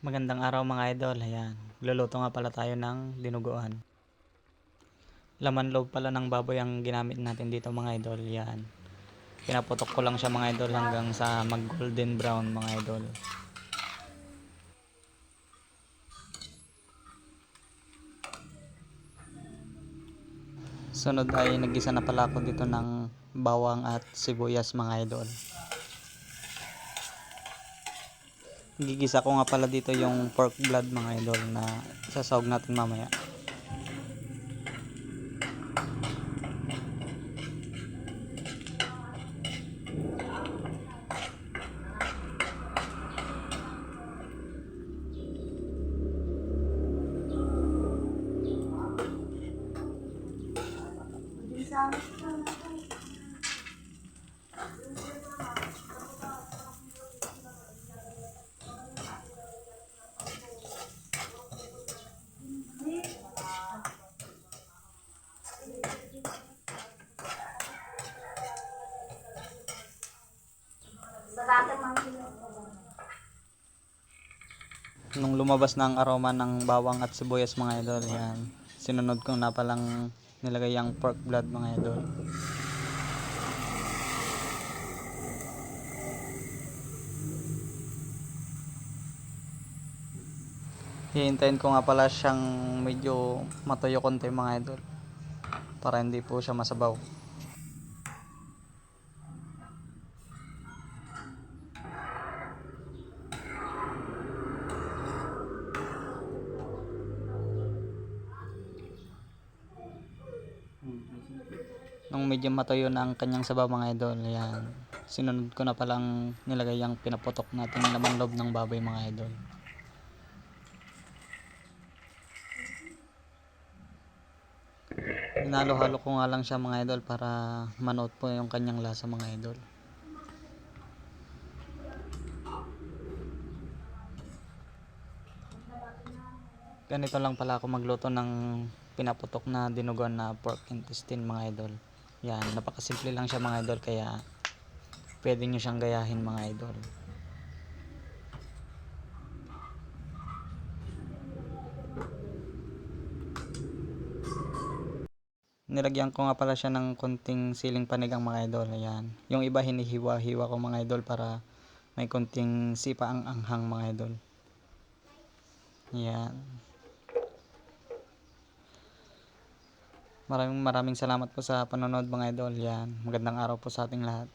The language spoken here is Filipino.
Magandang araw mga idol, ayan. Luluto nga pala tayo ng dinuguan. Laman loob pala ng baboy ang ginamit natin dito mga idol, yan. Pinaputok ko lang siya mga idol hanggang sa mag golden brown mga idol. Sunod ay nagisa na pala ako dito ng bawang at sibuyas mga idol. Gigisa ko nga pala dito yung pork blood mga idol na sasawag natin mamaya. Nung lumabas na ang aroma ng bawang at sibuyas mga idol, yan. Sinunod ko na palang nilagay ang pork blood mga idol. Hihintayin ko nga pala siyang medyo matuyo konti mga idol para hindi po siya masabaw. Nung medyo matuyo na ang kanyang sabaw mga idol, yan. Sinunod ko na palang nilagay ang pinaputok natin laman loob ng baboy mga idol. Hinalo-halo ko nga lang siya mga idol para manood po yung kanyang lasa mga idol. Ganito lang pala ako magluto ng pinaputok na dinuguan na pork intestine mga idol. Yan, napakasimple lang siya mga idol kaya pwede nyo siyang gayahin mga idol. Nilagyan ko nga pala siya ng konting siling panigang mga idol. Ayan. Yung iba hinihiwa-hiwa ko mga idol para may konting sipa ang anghang mga idol. Ayan. Maraming salamat po sa panonood mga idol. Yan. Magandang araw po sa ating lahat.